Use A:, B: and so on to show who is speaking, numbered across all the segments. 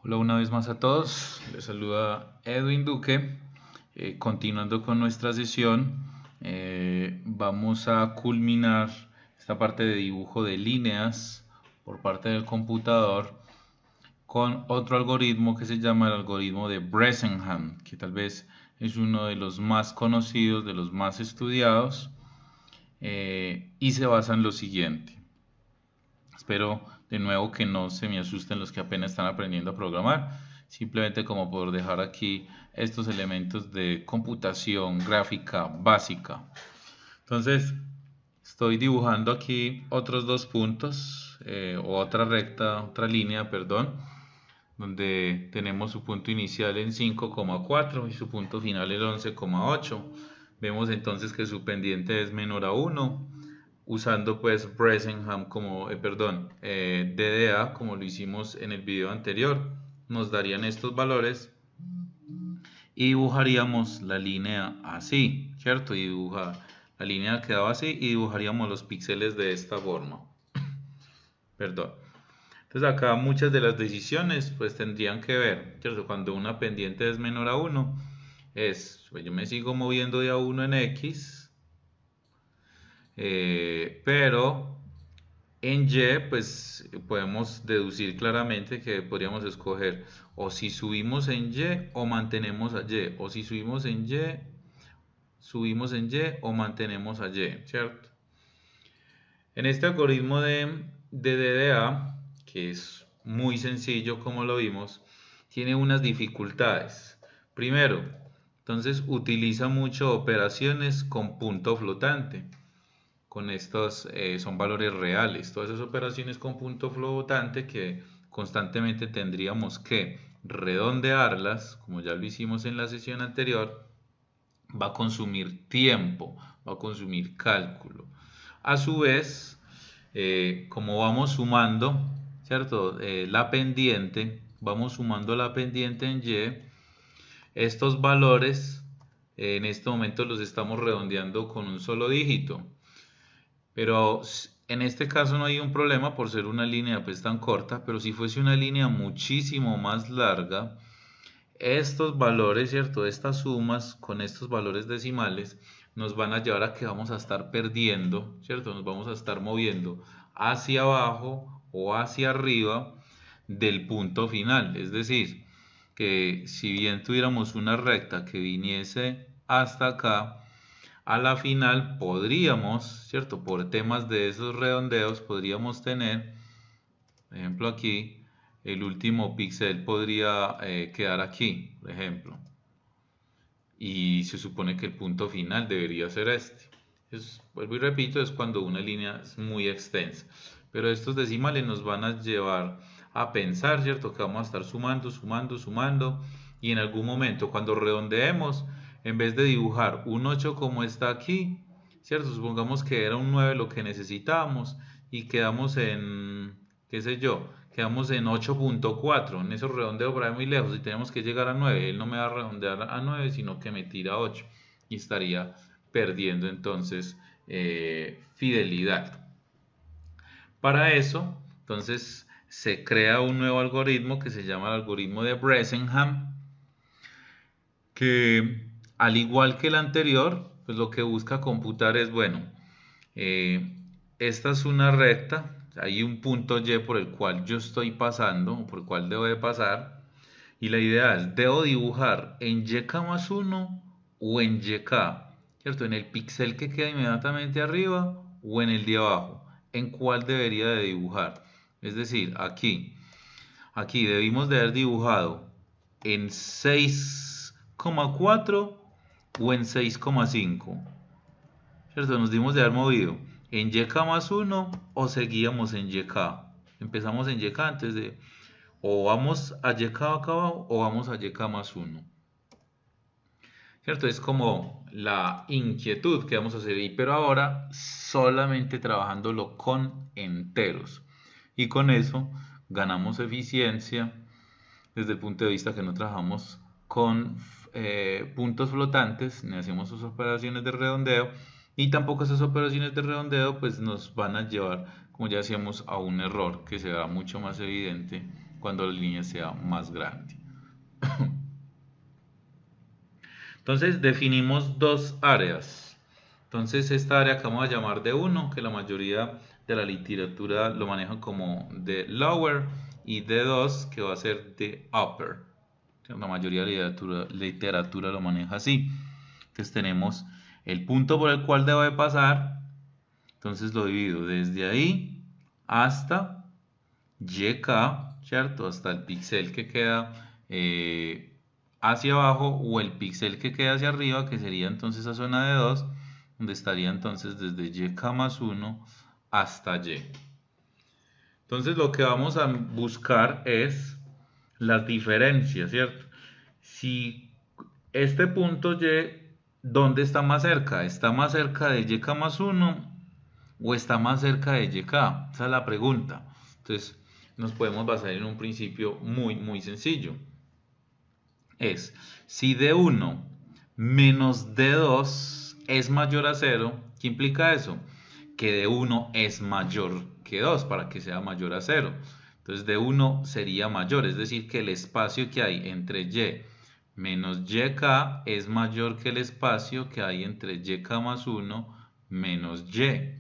A: Hola una vez más a todos, les saluda Edwin Duque. Continuando con nuestra sesión, vamos a culminar esta parte de dibujo de líneas por parte del computador con otro algoritmo que se llama el algoritmo de Bresenham, que tal vez es uno de los más conocidos, de los más estudiados, y se basa en lo siguiente. Espero de nuevo que no se me asusten los que apenas están aprendiendo a programar, simplemente como por dejar aquí estos elementos de computación gráfica básica. Entonces, estoy dibujando aquí otros dos puntos, o otra recta, otra línea, perdón, donde tenemos su punto inicial en 5,4 y su punto final en 11,8. Vemos entonces que su pendiente es menor a 1, usando pues Bresenham como, DDA como lo hicimos en el video anterior. Nos darían estos valores y dibujaríamos la línea así, ¿cierto? Y la línea quedaba así y dibujaríamos los píxeles de esta forma. Perdón. Entonces acá muchas de las decisiones pues tendrían que ver, ¿cierto? Cuando una pendiente es menor a 1, pues yo me sigo moviendo de a 1 en X, pero en Y, pues podemos deducir claramente que podríamos escoger o si subimos en Y o mantenemos a Y, o si subimos en Y o mantenemos a Y, ¿cierto? En este algoritmo de DDA, que es muy sencillo como lo vimos, tiene unas dificultades. Primero, entonces utiliza mucho operaciones con punto flotante. Con estos son valores reales. Todas esas operaciones con punto flotante que constantemente tendríamos que redondearlas, como ya lo hicimos en la sesión anterior, va a consumir tiempo, va a consumir cálculo. A su vez, como vamos sumando, ¿cierto? Vamos sumando la pendiente en Y, estos valores en este momento los estamos redondeando con un solo dígito. Pero en este caso no hay un problema por ser una línea pues tan corta, pero si fuese una línea muchísimo más larga, estos valores, ¿cierto? Estas sumas con estos valores decimales nos van a llevar a que vamos a estar perdiendo, ¿cierto? Nos vamos a estar moviendo hacia abajo o hacia arriba del punto final. Es decir, que si bien tuviéramos una recta que viniese hasta acá, a la final podríamos, ¿cierto? Por temas de esos redondeos, podríamos tener, por ejemplo aquí, el último píxel podría quedar aquí, por ejemplo. Y se supone que el punto final debería ser este. Vuelvo y repito, es cuando una línea es muy extensa. Pero estos decimales nos van a llevar a pensar, ¿cierto? Que vamos a estar sumando, sumando, sumando. Y en algún momento, cuando redondeemos, en vez de dibujar un 8 como está aquí, ¿cierto? Supongamos que era un 9 lo que necesitábamos y quedamos en, qué sé yo, quedamos en 8,4. En esos redondeos por ahí muy lejos y tenemos que llegar a 9. Él no me va a redondear a 9, sino que me tira a 8 y estaría perdiendo entonces fidelidad. Para eso, entonces, se crea un nuevo algoritmo que se llama el algoritmo de Bresenham, que al igual que el anterior, pues lo que busca computar es, bueno, esta es una recta, hay un punto Y por el cual yo estoy pasando, o por el cual debo de pasar, y la idea es, debo dibujar en YK+1 o en YK, ¿cierto? En el píxel que queda inmediatamente arriba o en el de abajo, ¿en cuál debería de dibujar? Es decir, aquí debimos de haber dibujado en 6,4 o en 6,5, ¿cierto? Nos dimos de haber movido en YK+1 o seguíamos en YK. Empezamos en YK antes de, o vamos a YK acá abajo o vamos a YK+1. ¿Cierto? Es como la inquietud que vamos a hacer, pero ahora solamente trabajándolo con enteros. Y con eso ganamos eficiencia desde el punto de vista que no trabajamos con puntos flotantes, ni hacemos sus operaciones de redondeo, y tampoco esas operaciones de redondeo pues nos van a llevar, como ya decíamos, a un error que será mucho más evidente cuando la línea sea más grande. Entonces definimos dos áreas. Entonces esta área que vamos a llamar D1, que la mayoría de la literatura lo maneja como de lower, y D2, que va a ser de upper. La mayoría de la literatura lo maneja así. Entonces tenemos el punto por el cual debe pasar. Entonces lo divido desde ahí hasta YK, ¿cierto? Hasta el píxel que queda hacia abajo, o el píxel que queda hacia arriba, que sería entonces esa zona de 2, donde estaría entonces desde YK más 1 hasta Y. Entonces lo que vamos a buscar es las diferencias, ¿cierto? Si este punto Y, ¿dónde está más cerca? ¿Está más cerca de YK más 1 o está más cerca de YK? Esa es la pregunta. Entonces nos podemos basar en un principio muy sencillo. Es, si D1 menos D2 es mayor a 0, ¿qué implica eso? Que D1 es mayor que 2 para que sea mayor a 0. Entonces D1 sería mayor, es decir, que el espacio que hay entre Y menos YK es mayor que el espacio que hay entre YK más 1 menos Y,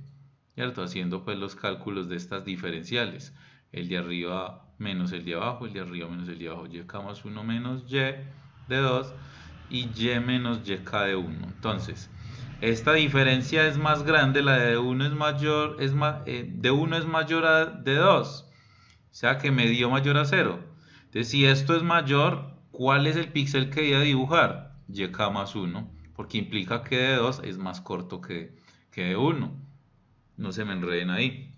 A: ¿cierto? Haciendo pues los cálculos de estas diferenciales. El de arriba menos el de abajo, el de arriba menos el de abajo, YK más 1 menos Y de 2 y Y menos YK de 1. Entonces, esta diferencia es más grande, la de 1 es mayor, de 1 es mayor a de 2, o sea que me dio mayor a 0. Entonces, si esto es mayor, ¿cuál es el píxel que voy a dibujar? YK más 1, porque implica que de 2 es más corto que de 1. No se me enreden ahí.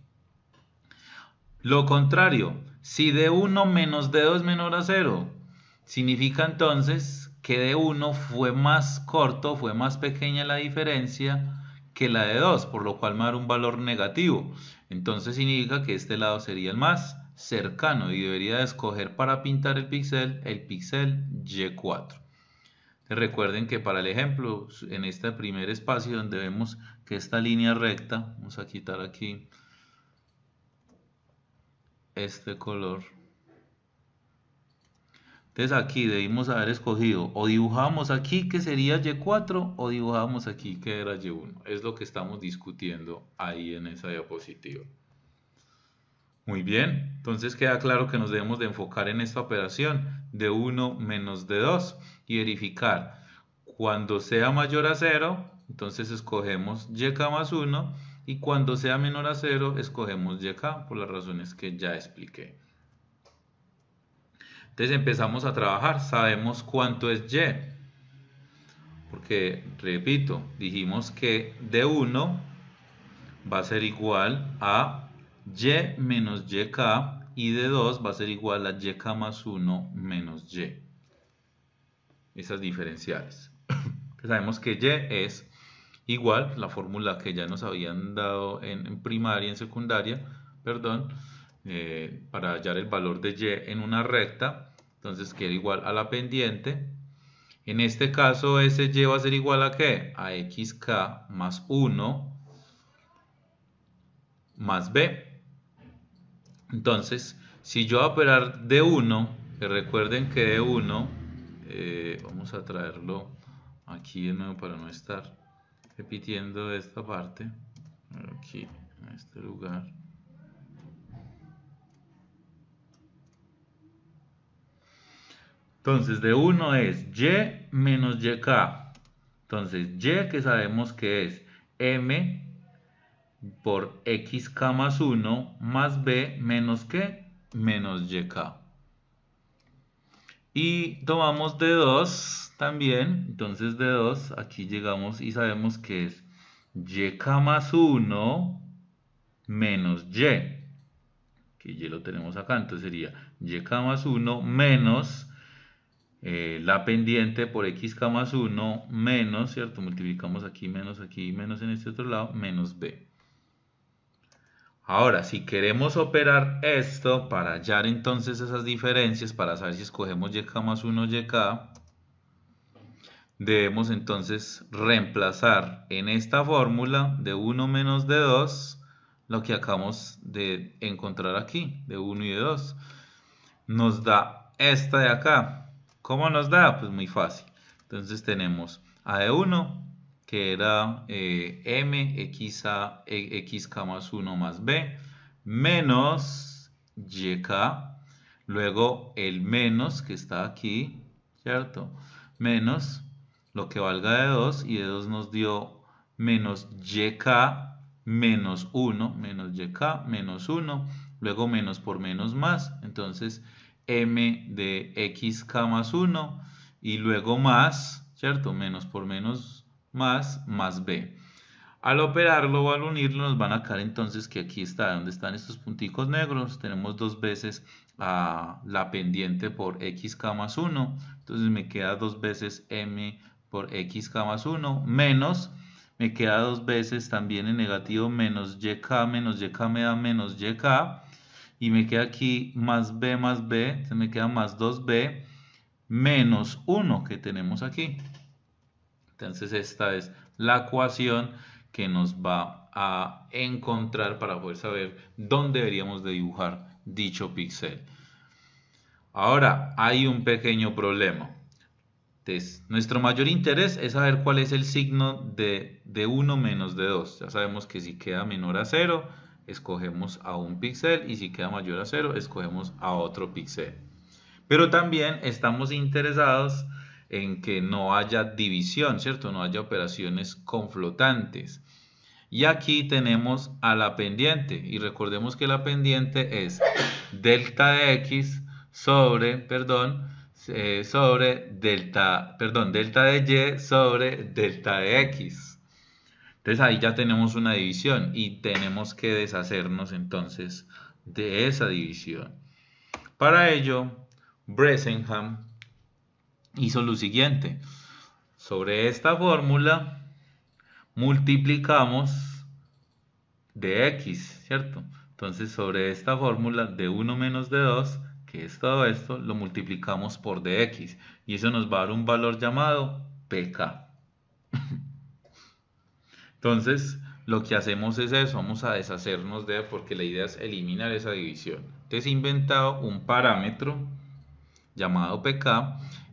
A: Lo contrario, si D1 menos D2 es menor a 0, significa entonces que D1 fue más corto, fue más pequeña la diferencia que la de 2, por lo cual me va a dar un valor negativo. Entonces significa que este lado sería el más cercano y debería de escoger para pintar el píxel Y4. Recuerden que para el ejemplo, en este primer espacio donde vemos que esta línea recta, vamos a quitar aquí este color. Entonces aquí debimos haber escogido, o dibujamos aquí que sería Y4 o dibujamos aquí que era Y1. Es lo que estamos discutiendo ahí en esa diapositiva. Muy bien, entonces queda claro que nos debemos de enfocar en esta operación de 1 menos de 2 y verificar cuando sea mayor a 0, entonces escogemos YK más 1, y cuando sea menor a 0 escogemos YK por las razones que ya expliqué. Entonces empezamos a trabajar, sabemos cuánto es Y, porque repito, dijimos que D1 va a ser igual a Y menos YK y D2 va a ser igual a YK más 1 menos Y. Esas diferenciales. Sabemos que Y es igual, la fórmula que ya nos habían dado en primaria, en secundaria, perdón, para hallar el valor de Y en una recta, entonces que era igual a la pendiente. En este caso ese Y va a ser igual a ¿qué? A XK más 1 más B. Entonces, si yo voy a operar D1, que recuerden que D1, vamos a traerlo aquí de nuevo para no estar repitiendo esta parte, aquí en este lugar. Entonces, D1 es Y menos YK. Entonces, Y que sabemos que es M por XK más 1 más B menos ¿qué? Menos YK. Y tomamos D2 también, entonces D2, aquí llegamos y sabemos que es YK más 1 menos Y, que Y lo tenemos acá, entonces sería YK más 1 menos la pendiente por XK más 1 menos, ¿cierto? Multiplicamos aquí menos en este otro lado, menos B. Ahora, si queremos operar esto para hallar entonces esas diferencias, para saber si escogemos YK más 1 YK, debemos entonces reemplazar en esta fórmula de 1 menos de 2 lo que acabamos de encontrar aquí, de 1 y de 2. nos da esta de acá. ¿Cómo nos da? Pues muy fácil. Entonces tenemos a de 1, que era xk más 1 más b, menos yk, luego el menos que está aquí, ¿cierto? Menos lo que valga de 2, y de 2 nos dio menos yk menos 1, menos yk menos 1, luego menos por menos más, entonces m de xk más 1, y luego más, ¿cierto? Menos por menos más b. Al operarlo o al unirlo nos van a caer entonces que aquí está, donde están estos punticos negros, tenemos dos veces a la pendiente por xk más 1, entonces me queda dos veces m por xk más 1, menos, me queda dos veces también en negativo menos yk me da menos yk, y me queda aquí más b, entonces me queda más 2b menos 1 que tenemos aquí. Entonces esta es la ecuación que nos va a encontrar para poder saber dónde deberíamos de dibujar dicho píxel. Ahora hay un pequeño problema. Entonces, nuestro mayor interés es saber cuál es el signo de 1 menos de 2. Ya sabemos que si queda menor a 0, escogemos a un píxel, y si queda mayor a 0, escogemos a otro píxel. Pero también estamos interesados en que no haya división, ¿cierto? No haya operaciones conflotantes. Y aquí tenemos a la pendiente, y recordemos que la pendiente es delta de x sobre, delta de y sobre delta de x. Entonces ahí ya tenemos una división y tenemos que deshacernos entonces de esa división. Para ello, Bressenham hizo lo siguiente. Sobre esta fórmula multiplicamos de x, ¿cierto? Entonces sobre esta fórmula de 1 menos de 2, que es todo esto, lo multiplicamos por dx, y eso nos va a dar un valor llamado pk. Entonces lo que hacemos es eso, vamos a deshacernos de, porque la idea es eliminar esa división. Entonces he inventado un parámetro llamado pk,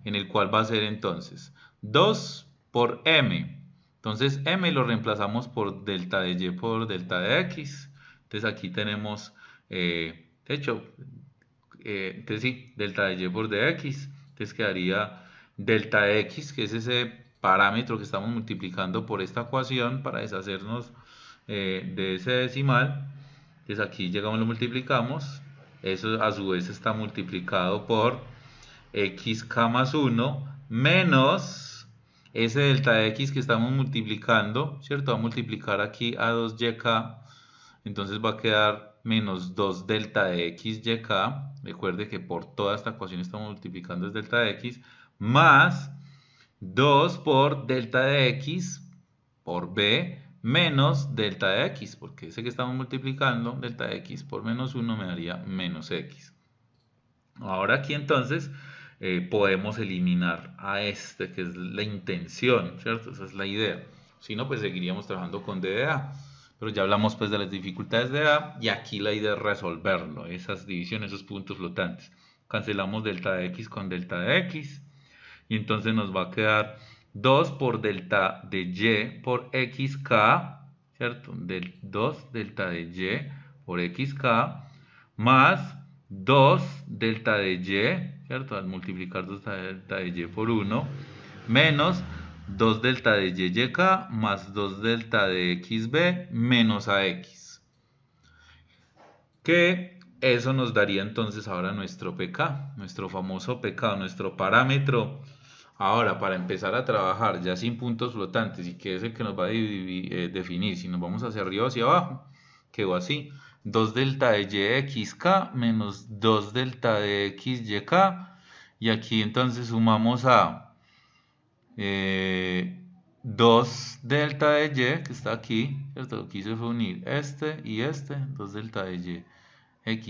A: en el cual va a ser entonces 2 por m. Entonces m lo reemplazamos por delta de y por delta de x. Entonces aquí tenemos, de hecho, entonces sí, delta de y por dx. Entonces quedaría delta de x, que es ese parámetro que estamos multiplicando por esta ecuación para deshacernos de ese decimal. Entonces aquí llegamos, lo multiplicamos. Eso a su vez está multiplicado por xk más 1 menos ese delta de x que estamos multiplicando, ¿cierto? Va a multiplicar aquí a 2yk, entonces va a quedar menos 2 delta de x yk. Recuerde que por toda esta ecuación estamos multiplicando es delta de x, más 2 por delta de x por b menos delta de x, porque ese que estamos multiplicando, delta de x por menos 1, me daría menos x. Ahora aquí entonces podemos eliminar a este, que es la intención, ¿cierto? Esa es la idea. Si no, pues seguiríamos trabajando con DDA. Pero ya hablamos pues de las dificultades de DDA, y aquí la idea es resolverlo, esas divisiones, esos puntos flotantes. Cancelamos delta de x con delta de x, y entonces nos va a quedar 2 por delta de y por xk, ¿cierto? 2 delta de y por xk más 2 delta de y, ¿cierto? Al multiplicar 2 delta de y por 1, menos 2 delta de yk más 2 delta de xb menos ax. Que eso nos daría entonces ahora nuestro pk, nuestro famoso pk, nuestro parámetro. Ahora, para empezar a trabajar ya sin puntos flotantes, y que es el que nos va a definir si nos vamos hacia arriba o hacia abajo, quedó así: 2 delta de y xk menos 2 delta de x yk, y aquí entonces sumamos a 2 delta de y, que está aquí, ¿cierto? Lo que hice fue unir este y este, 2 delta de y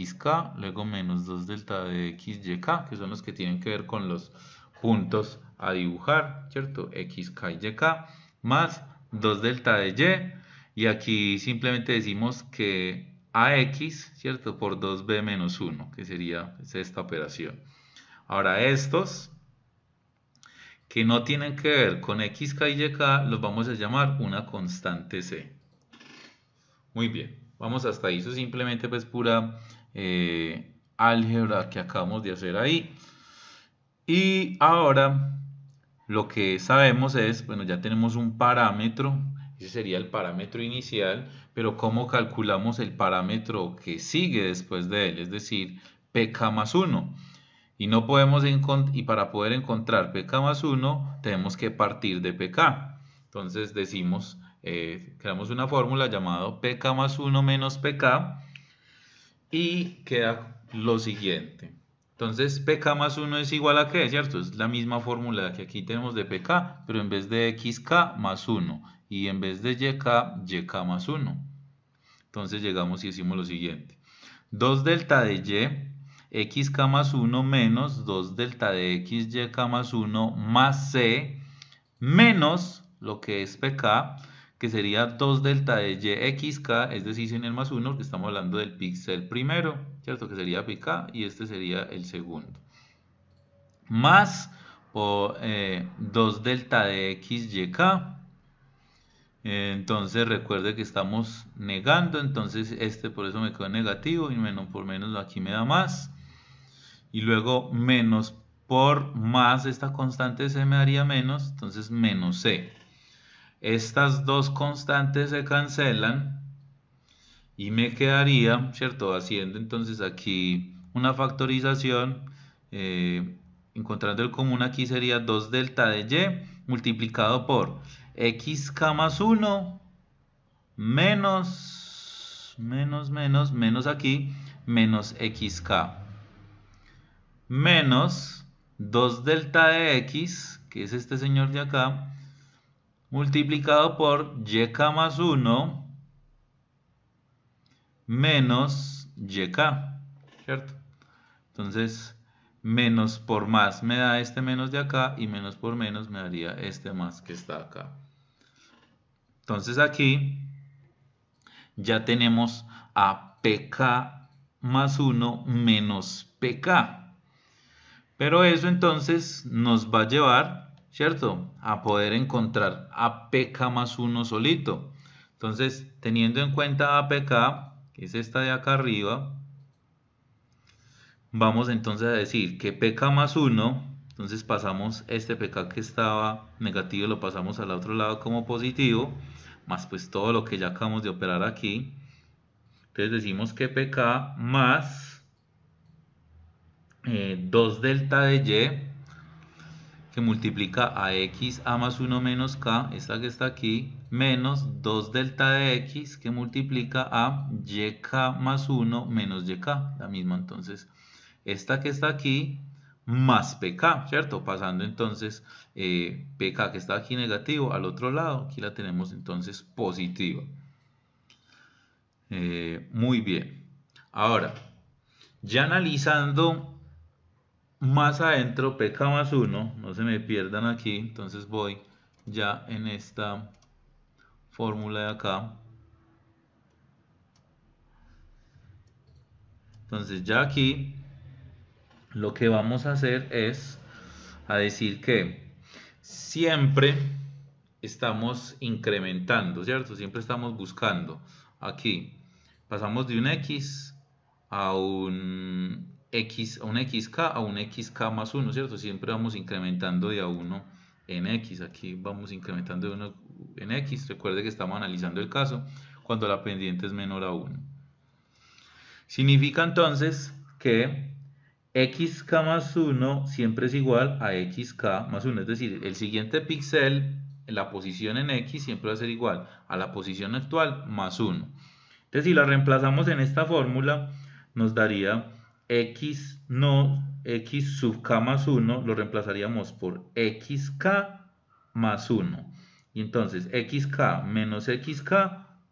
A: xk, luego menos 2 delta de x yk, que son los que tienen que ver con los puntos a dibujar, ¿cierto? xk y yk, más 2 delta de y aquí simplemente decimos que AX, ¿cierto? Por 2B menos 1, que sería esta operación. Ahora estos que no tienen que ver con x, k y y k, los vamos a llamar una constante c. Muy bien, vamos hasta ahí. Eso es simplemente pues pura álgebra que acabamos de hacer ahí. Y ahora lo que sabemos es, bueno, ya tenemos un parámetro, ese sería el parámetro inicial, pero ¿cómo calculamos el parámetro que sigue después de él? Es decir, pk más 1. Y no podemos y para poder encontrar pk más 1 tenemos que partir de pk. Entonces decimos, creamos una fórmula llamada pk más 1 menos pk y queda lo siguiente. Entonces pk más 1 es igual a ¿qué? ¿Cierto? Es la misma fórmula que aquí tenemos de pk, pero en vez de xk más 1 y en vez de yk más 1. Entonces llegamos y decimos lo siguiente. 2 delta de y, xk más 1 menos 2 delta de x, yk más 1 más c menos lo que es pk, que sería 2 delta de y, xk, es decir, sin el más 1, porque estamos hablando del píxel primero, ¿cierto? Que sería pk y este sería el segundo. Más 2 delta de x, yk. Entonces recuerde que estamos negando, entonces este por eso me quedó negativo y menos por menos aquí me da más. Y luego menos por más, esta constante c me daría menos, entonces menos c. Estas dos constantes se cancelan y me quedaría, ¿cierto? Haciendo entonces aquí una factorización, encontrando el común aquí sería 2 delta de y multiplicado por xk más 1 menos aquí, menos xk, menos 2 delta de x, que es este señor de acá, multiplicado por yk más 1 menos yk, ¿cierto? Entonces, menos por más me da este menos de acá y menos por menos me daría este más que está acá. Entonces aquí ya tenemos a pk más 1 menos pk. Pero eso entonces nos va a llevar, ¿cierto?, a poder encontrar a pk más 1 solito. Entonces, teniendo en cuenta a pk, que es esta de acá arriba, vamos entonces a decir que pk más 1, entonces pasamos este pk que estaba negativo, lo pasamos al otro lado como positivo, más pues todo lo que ya acabamos de operar aquí. Entonces decimos que pk más 2 delta de y, que multiplica a x a más 1 menos k, esta que está aquí, menos 2 delta de x, que multiplica a yk más 1 menos yk, la misma. Entonces esta que está aquí más pk, ¿cierto? Pasando entonces pk que está aquí negativo al otro lado, aquí la tenemos entonces positiva. Muy bien. Ahora, ya analizando más adentro, pk más 1, no se me pierdan aquí, entonces voy ya en esta fórmula de acá. Entonces ya aquí lo que vamos a hacer es a decir que siempre estamos incrementando, ¿cierto? Siempre estamos buscando. Aquí pasamos de un x a un x, a un xk a un xk más 1, ¿cierto? Siempre vamos incrementando de a 1 en x. Aquí vamos incrementando de 1 en x. Recuerde que estamos analizando el caso cuando la pendiente es menor a 1. Significa entonces que xk más 1 siempre es igual a xk más 1, es decir, el siguiente píxel, la posición en x siempre va a ser igual a la posición actual más 1. Entonces si la reemplazamos en esta fórmula nos daría x sub k más 1, lo reemplazaríamos por xk más 1. Y entonces xk menos xk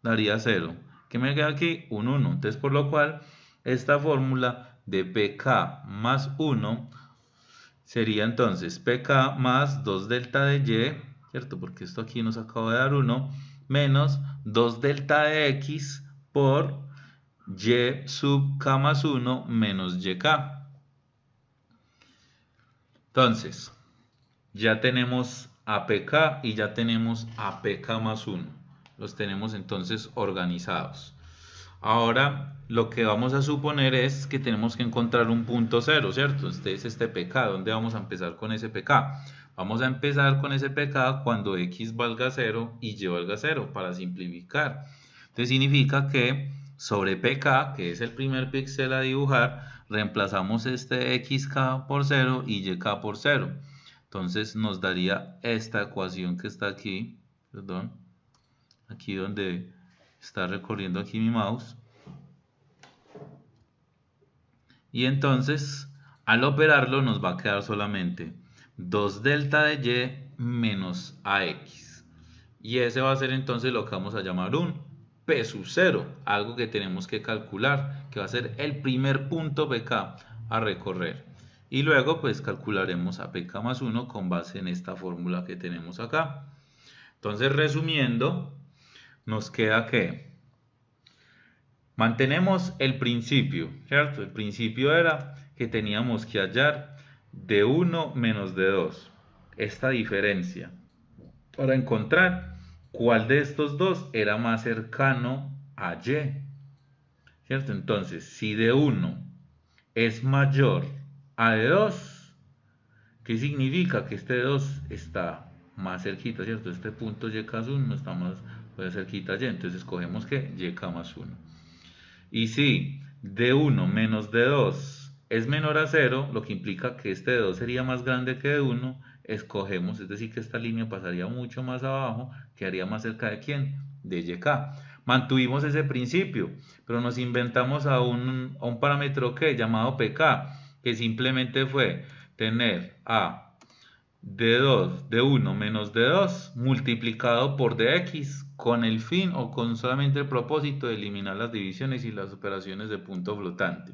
A: daría 0. ¿Qué me queda aquí? Un 1. Entonces por lo cual esta fórmula de pk más 1 sería entonces pk más 2 delta de y, ¿cierto? Porque esto aquí nos acaba de dar 1, menos 2 delta de x por y sub k más 1 menos yk. Entonces, ya tenemos APK y ya tenemos APK más 1. Los tenemos entonces organizados. Ahora lo que vamos a suponer es que tenemos que encontrar un punto cero, ¿cierto? Este es este PK. ¿Dónde vamos a empezar con ese PK? Vamos a empezar con ese PK cuando X valga 0 y Y valga 0 para simplificar. Entonces significa que sobre PK, que es el primer píxel a dibujar, reemplazamos este XK por 0 y YK por 0. Entonces nos daría esta ecuación que está aquí, perdón, aquí donde está recorriendo aquí mi mouse. Y entonces al operarlo nos va a quedar solamente 2 delta de y menos ax. Y ese va a ser entonces lo que vamos a llamar un P sub 0, algo que tenemos que calcular, que va a ser el primer punto PK a recorrer. Y luego pues calcularemos a PK más 1 con base en esta fórmula que tenemos acá. Entonces resumiendo, nos queda que mantenemos el principio, ¿cierto? El principio era que teníamos que hallar de 1 menos de 2, esta diferencia, para encontrar cuál de estos dos era más cercano a y, ¿cierto? Entonces, si de 1 es mayor a de 2, ¿qué significa? Que este 2 está más cerquita, ¿cierto? Este punto YK1 está más cerquita a y, entonces escogemos que YK más 1. Y si de 1 menos de 2 es menor a 0, lo que implica que este de 2 sería más grande que de 1, escogemos, es decir, que esta línea pasaría mucho más abajo, quedaría más cerca de ¿quién? De YK. Mantuvimos ese principio, pero nos inventamos a un parámetro que llamado PK, que simplemente fue tener a de 1 menos de 2 multiplicado por dx con el fin o con solamente el propósito de eliminar las divisiones y las operaciones de punto flotante.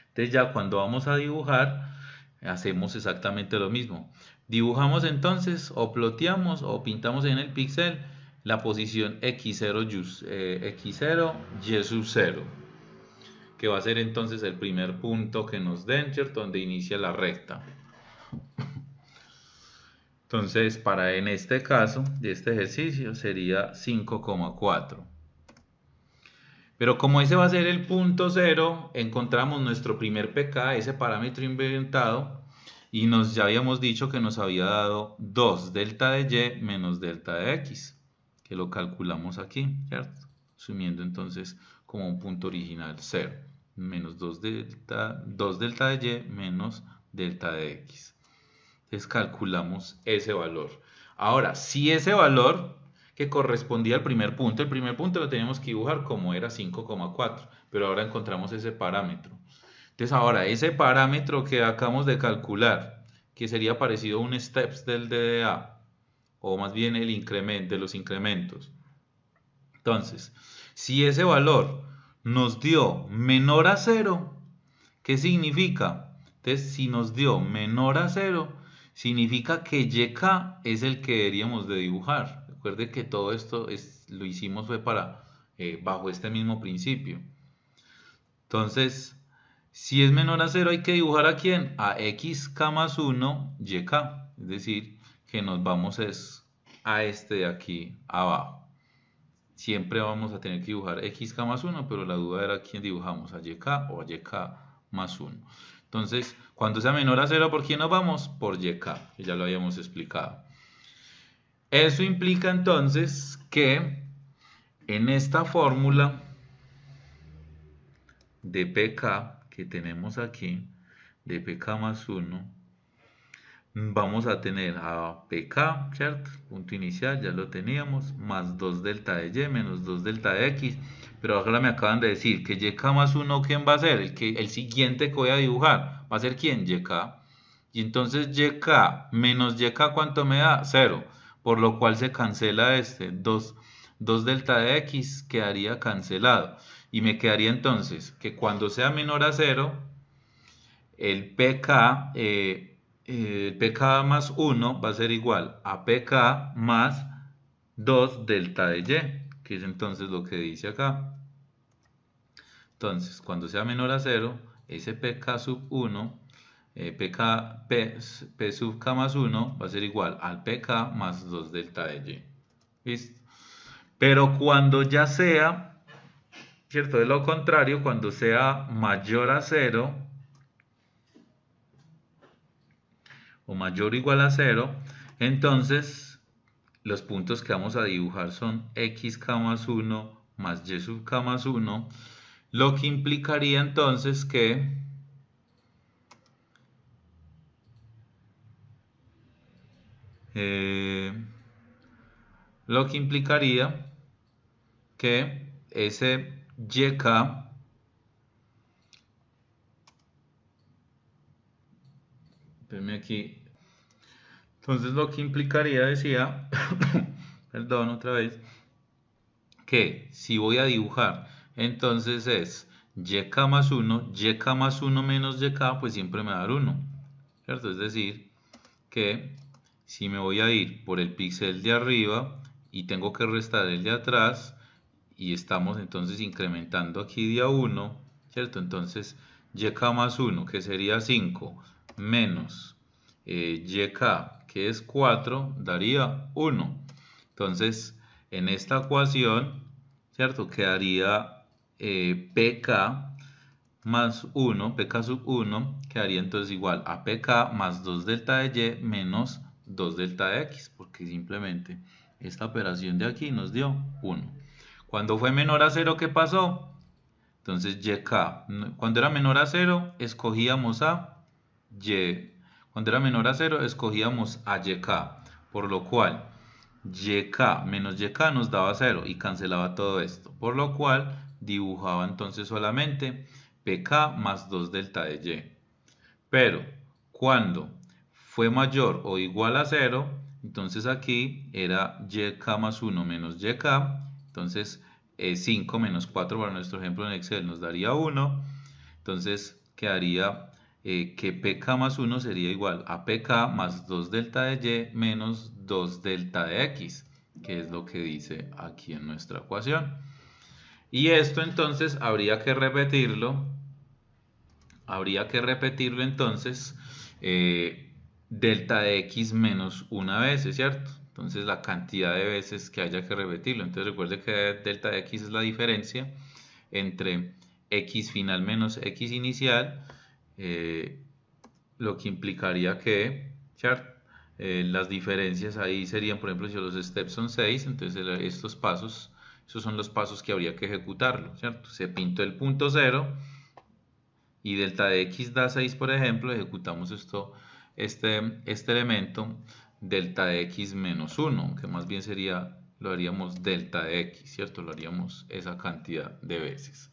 A: Entonces ya cuando vamos a dibujar hacemos exactamente lo mismo. Dibujamos entonces o ploteamos o pintamos en el píxel la posición x0, x0 y sub 0, que va a ser entonces el primer punto que nos den, ¿cierto? Donde inicia la recta. Entonces, para en este caso de este ejercicio sería 5,4. Pero como ese va a ser el punto cero, encontramos nuestro primer PK, ese parámetro inventado, y ya habíamos dicho que nos había dado 2 delta de y menos delta de x, que lo calculamos aquí, ¿cierto? Asumiendo entonces como un punto original 0, menos 2 delta de y menos delta de x. Entonces calculamos ese valor. Ahora, si ese valor que correspondía al primer punto, el primer punto lo teníamos que dibujar como era 5,4, pero ahora encontramos ese parámetro. Entonces ahora, ese parámetro que acabamos de calcular, que sería parecido a un steps del DDA, o más bien el incremento de los incrementos. Entonces, si ese valor nos dio menor a 0, ¿qué significa? Entonces, si nos dio menor a 0, significa que YK es el que deberíamos de dibujar. Recuerde que todo esto lo hicimos fue para bajo este mismo principio. Entonces, si es menor a 0 hay que dibujar a ¿quién? A XK más 1 YK. Es decir, que nos vamos a este de aquí abajo. Siempre vamos a tener que dibujar XK más 1, pero la duda era quién dibujamos, a YK o a YK más 1. Entonces, cuando sea menor a 0, ¿por quién nos vamos? Por YK, que ya lo habíamos explicado. Eso implica entonces que en esta fórmula de PK que tenemos aquí, de PK más 1, vamos a tener a PK, ¿cierto? Punto inicial, ya lo teníamos, más 2 delta de Y menos 2 delta de X. Pero ahora me acaban de decir que YK más 1, ¿quién va a ser? El siguiente que voy a dibujar, ¿va a ser quién? YK. Y entonces YK menos YK, ¿cuánto me da? 0. Por lo cual se cancela este. 2 delta de X quedaría cancelado. Y me quedaría entonces que cuando sea menor a 0, el PK, PK más 1 va a ser igual a PK más 2 delta de Y, que es entonces lo que dice acá. Entonces, cuando sea menor a 0, ese pk sub 1, p sub k más 1 va a ser igual al pk más 2 delta de y. ¿Listo? Pero cuando ya sea, ¿cierto? De lo contrario, cuando sea mayor a 0 o mayor o igual a 0, entonces los puntos que vamos a dibujar son xk más 1 más y sub k más 1, lo que implicaría entonces que ese yk, espérame aquí, entonces lo que implicaría, decía, perdón otra vez, que si voy a dibujar, entonces es yk más 1, yk más 1 menos yk, pues siempre me va a dar 1, ¿cierto? Es decir, que si me voy a ir por el píxel de arriba y tengo que restar el de atrás, y estamos entonces incrementando aquí de a 1, ¿cierto? Entonces yk más 1, que sería 5, menos yk, que es 4, daría 1. Entonces, en esta ecuación, ¿cierto? Quedaría pk más 1, pk sub 1, quedaría entonces igual a pk más 2 delta de y menos 2 delta de x, porque simplemente esta operación de aquí nos dio 1. Cuando fue menor a 0, ¿qué pasó? Entonces yk, cuando era menor a 0, escogíamos a y. Cuando era menor a 0, escogíamos a yk, por lo cual yk menos yk nos daba 0 y cancelaba todo esto, por lo cual dibujaba entonces solamente pk más 2 delta de y. Pero cuando fue mayor o igual a 0, entonces aquí era yk más 1 menos yk, entonces 5 menos 4 para nuestro ejemplo en Excel nos daría 1, entonces quedaría que pk más 1 sería igual a pk más 2 delta de y menos 2 delta de x, que es lo que dice aquí en nuestra ecuación. Y esto entonces habría que repetirlo entonces delta de x menos una vez, ¿cierto? Entonces la cantidad de veces que haya que repetirlo. Entonces recuerde que delta de x es la diferencia entre x final menos x inicial, lo que implicaría que, ¿cierto? Las diferencias ahí serían, por ejemplo, si los steps son 6, entonces estos pasos, esos son los pasos que habría que ejecutarlo, ¿cierto? Se pintó el punto 0 y delta de x da 6, por ejemplo, ejecutamos este elemento delta de x menos 1, que más bien sería, lo haríamos delta de x, ¿cierto? Lo haríamos esa cantidad de veces.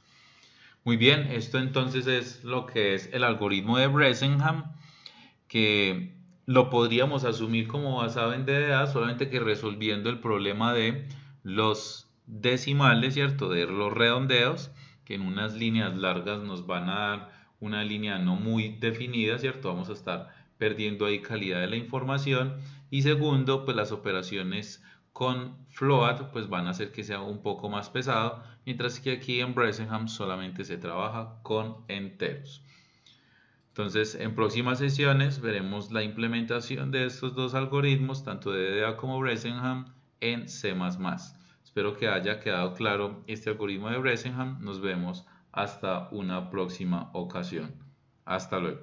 A: Muy bien, esto entonces es lo que es el algoritmo de Bresenham, que lo podríamos asumir como basado en DDA, solamente que resolviendo el problema de los decimales, ¿cierto? De los redondeos, que en unas líneas largas nos van a dar una línea no muy definida, ¿cierto? Vamos a estar perdiendo ahí calidad de la información. Y segundo, pues las operaciones con float pues van a hacer que sea un poco más pesado, mientras que aquí en Bresenham solamente se trabaja con enteros. Entonces, en próximas sesiones veremos la implementación de estos dos algoritmos, tanto de DDA como Bresenham, en C++. Espero que haya quedado claro este algoritmo de Bresenham. Nos vemos hasta una próxima ocasión. Hasta luego.